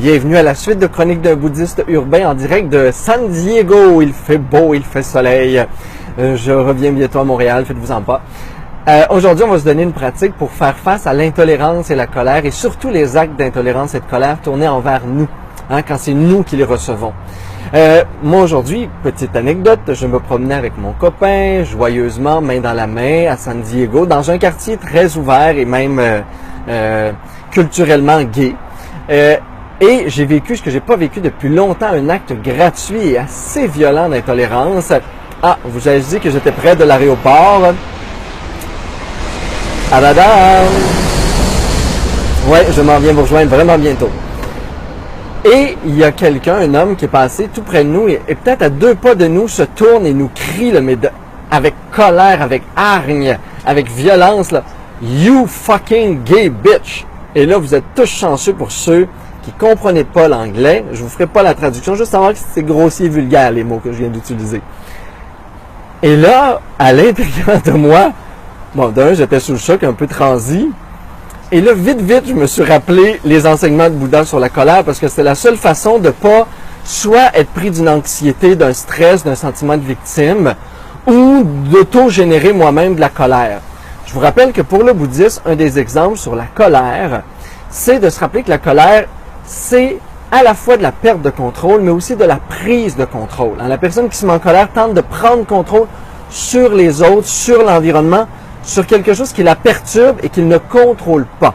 Bienvenue à la suite de Chroniques d'un bouddhiste urbain en direct de San Diego. Il fait beau, il fait soleil. Je reviens bientôt à Montréal, faites-vous en pas. Aujourd'hui, on va se donner une pratique pour faire face à l'intolérance et la colère et surtout les actes d'intolérance et de colère tournés envers nous, quand c'est nous qui les recevons. Moi aujourd'hui, petite anecdote, je me promenais avec mon copain, joyeusement, main dans la main, à San Diego, dans un quartier très ouvert et même culturellement gay. Et j'ai vécu ce que j'ai pas vécu depuis longtemps, un acte gratuit et assez violent d'intolérance. Ah, vous avez dit que j'étais près de l'aéroport. Adada! Ouais, je m'en viens vous rejoindre vraiment bientôt. Et il y a quelqu'un, un homme qui est passé tout près de nous et peut-être à 2 pas de nous se tourne et nous crie, là, mais avec colère, avec hargne, avec violence, là, « You fucking gay bitch !» Et là, vous êtes tous chanceux pour ceux qui ne comprenaient pas l'anglais. Je vous ferai pas la traduction, juste savoir que c'est grossier et vulgaire, les mots que je viens d'utiliser. Et là, à l'intérieur de moi, bon, d'un, j'étais sous le choc, un peu transi. Et là, vite, je me suis rappelé les enseignements de Bouddha sur la colère parce que c'était la seule façon de pas soit être pris d'une anxiété, d'un stress, d'un sentiment de victime ou d'auto-générer moi-même de la colère. Je vous rappelle que pour le bouddhisme, un des exemples sur la colère, c'est de se rappeler que la colère, c'est à la fois de la perte de contrôle, mais aussi de la prise de contrôle. La personne qui se met en colère tente de prendre contrôle sur les autres, sur l'environnement, sur quelque chose qui la perturbe et qu'il ne contrôle pas.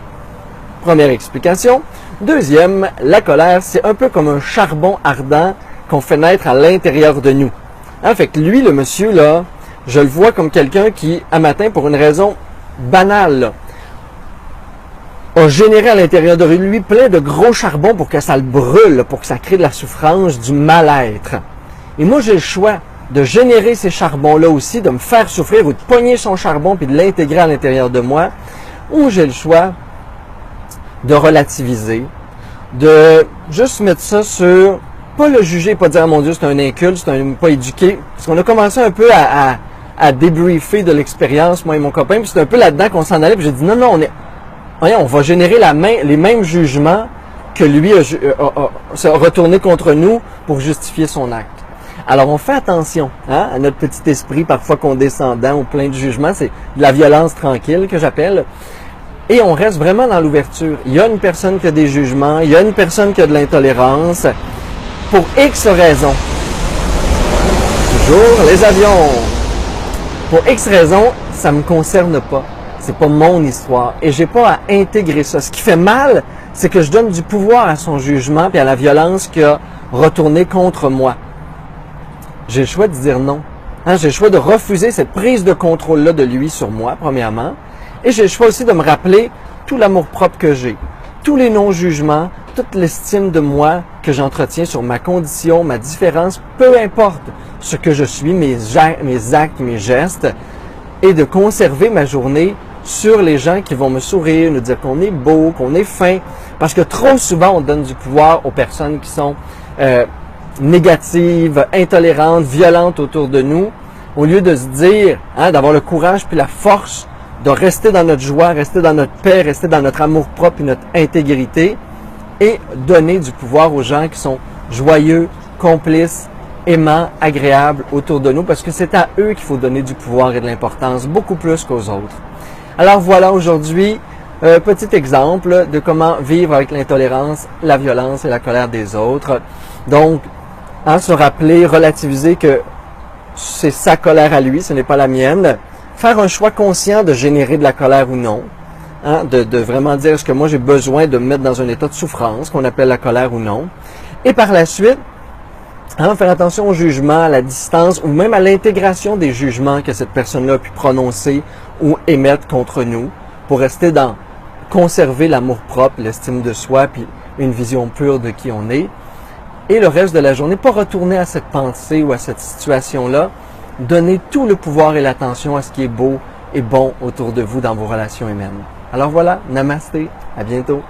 Première explication. Deuxième, la colère, c'est un peu comme un charbon ardent qu'on fait naître à l'intérieur de nous. Fait que lui, le monsieur, là, je le vois comme quelqu'un qui, un matin, pour une raison banale, là, a généré à l'intérieur de lui plein de gros charbon pour que ça le brûle, pour que ça crée de la souffrance, du mal-être. Et moi, j'ai le choix de générer ces charbons-là aussi, de me faire souffrir ou de pogner son charbon puis de l'intégrer à l'intérieur de moi, ou j'ai le choix de relativiser, de juste mettre ça sur, pas le juger, pas dire, mon Dieu, c'est un inculte, c'est un pas éduqué, parce qu'on a commencé un peu à débriefer de l'expérience, moi et mon copain, puis c'est un peu là-dedans qu'on s'en allait, puis j'ai dit, non, on va générer les mêmes jugements que lui a retourné contre nous pour justifier son acte. Alors, on fait attention à notre petit esprit, parfois condescendant ou plein de jugements. C'est de la violence tranquille que j'appelle. Et on reste vraiment dans l'ouverture. Il y a une personne qui a des jugements, il y a une personne qui a de l'intolérance. Pour X raisons. Toujours les avions. Pour X raisons, ça ne me concerne pas. C'est pas mon histoire. Et j'ai pas à intégrer ça. Ce qui fait mal, c'est que je donne du pouvoir à son jugement et à la violence qu'il a retourné contre moi. J'ai le choix de dire non. J'ai le choix de refuser cette prise de contrôle-là de lui sur moi, premièrement. Et j'ai le choix aussi de me rappeler tout l'amour-propre que j'ai, tous les non-jugements, toute l'estime de moi que j'entretiens sur ma condition, ma différence, peu importe ce que je suis, mes actes, mes gestes, et de conserver ma journée sur les gens qui vont me sourire, nous dire qu'on est beau, qu'on est fin. Parce que trop souvent, on donne du pouvoir aux personnes qui sont négatives, intolérantes, violentes autour de nous, au lieu de se dire, d'avoir le courage puis la force de rester dans notre joie, rester dans notre paix, rester dans notre amour-propre et notre intégrité et donner du pouvoir aux gens qui sont joyeux, complices, aimants, agréables autour de nous parce que c'est à eux qu'il faut donner du pouvoir et de l'importance, beaucoup plus qu'aux autres. Alors voilà aujourd'hui, petit exemple de comment vivre avec l'intolérance, la violence et la colère des autres. Donc, se rappeler, relativiser que c'est sa colère à lui, ce n'est pas la mienne. Faire un choix conscient de générer de la colère ou non. De vraiment dire est-ce que moi j'ai besoin de me mettre dans un état de souffrance, qu'on appelle la colère ou non. Et par la suite, faire attention au jugement, à la distance ou même à l'intégration des jugements que cette personne-là a pu prononcer ou émettre contre nous pour rester dans conserver l'amour-propre, l'estime de soi puis une vision pure de qui on est. Et le reste de la journée, pas retourner à cette pensée ou à cette situation-là, donner tout le pouvoir et l'attention à ce qui est beau et bon autour de vous dans vos relations humaines. Alors voilà, namasté, à bientôt.